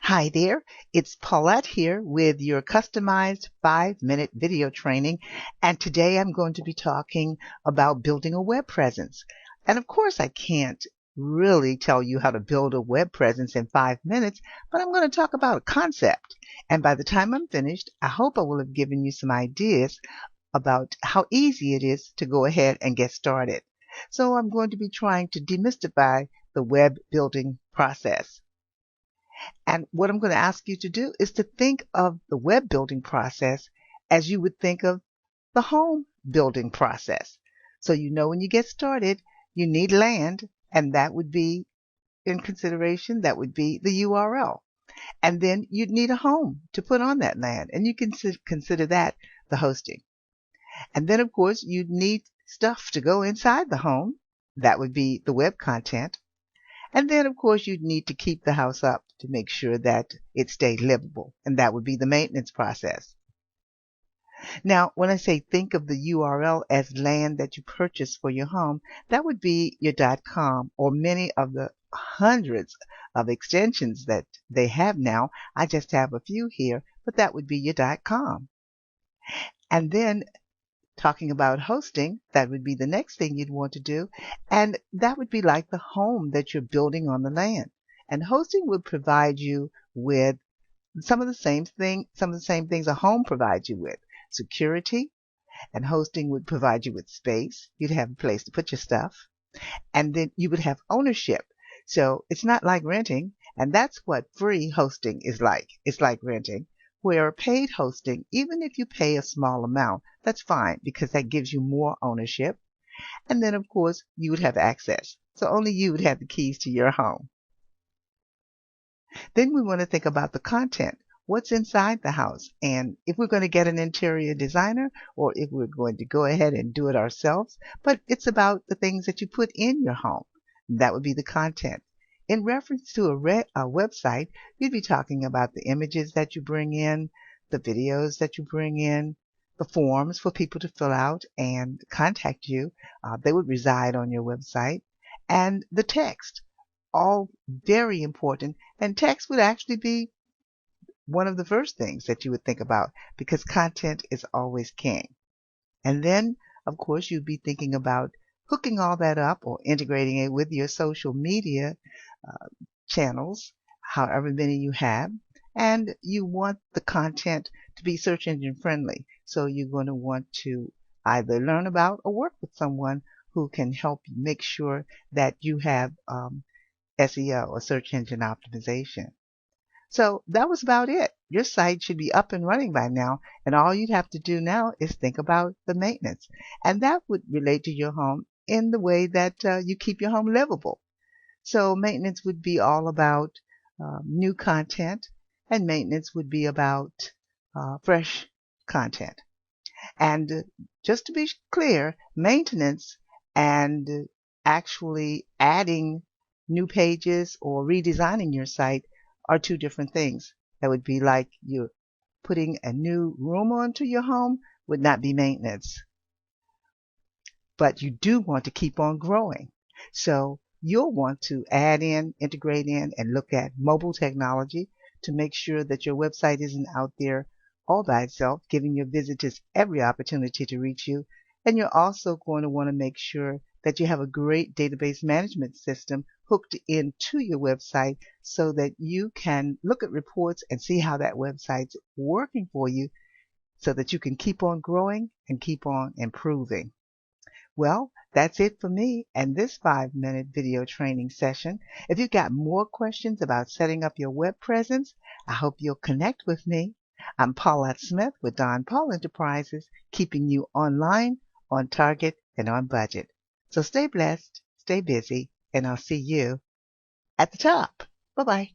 Hi there, it's Paulette here with your customized 5-minute video training. And today I'm going to be talking about building a web presence. And of course, I can't really tell you how to build a web presence in 5 minutes, but I'm going to talk about a concept. And by the time I'm finished, I hope I will have given you some ideas about how easy it is to go ahead and get started. So I'm going to be trying to demystify the web building process. And what I'm going to ask you to do is to think of the web building process as you would think of the home building process. So you know when you get started, you need land, and that would be in consideration, that would be the URL. And then you'd need a home to put on that land, and you can consider that the hosting. And then, of course, you'd need stuff to go inside the home. That would be the web content. And then, of course, you'd need to keep the house up to make sure that it stayed livable, and that would be the maintenance process. Now, when I say think of the URL as land that you purchase for your home, that would be your .com or many of the hundreds of extensions that they have now. I just have a few here, but that would be your .com. And then talking about hosting, that would be the next thing you'd want to do. And that would be like the home that you're building on the land. And hosting would provide you with some of the same things a home provides you with. Security, and hosting would provide you with space. You'd have a place to put your stuff. And then you would have ownership. So it's not like renting, and that's what free hosting is like. It's like renting. Where paid hosting, even if you pay a small amount, that's fine because that gives you more ownership. And then, of course, you would have access. So only you would have the keys to your home. Then we want to think about the content. What's inside the house? And if we're going to get an interior designer or if we're going to go ahead and do it ourselves, but it's about the things that you put in your home. That would be the content. In reference to a website, you'd be talking about the images that you bring in, the videos that you bring in, the forms for people to fill out and contact you. They would reside on your website. And the text, all very important. And text would actually be one of the first things that you would think about because content is always king. And then, of course, you'd be thinking about hooking all that up or integrating it with your social media channels, however many you have. And you want the content to be search engine friendly. So you're going to want to either learn about or work with someone who can help you make sure that you have SEO or search engine optimization. So that was about it. Your site should be up and running by now, and all you'd have to do now is think about the maintenance. And that would relate to your home in the way that you keep your home livable. So maintenance would be all about new content, and maintenance would be about fresh content. And just to be clear, maintenance and actually adding new pages or redesigning your site are two different things. That would be like you're putting a new room onto your home would not be maintenance. But you do want to keep on growing. So you'll want to add in, integrate in, and look at mobile technology to make sure that your website isn't out there all by itself, giving your visitors every opportunity to reach you. And you're also going to want to make sure that you have a great database management system hooked into your website so that you can look at reports and see how that website's working for you so that you can keep on growing and keep on improving. Well, that's it for me and this 5-minute video training session. If you've got more questions about setting up your web presence, I hope you'll connect with me. I'm Paulette Smith with DonPaul Enterprises, keeping you online, on target, and on budget. So stay blessed, stay busy, and I'll see you at the top. Bye-bye.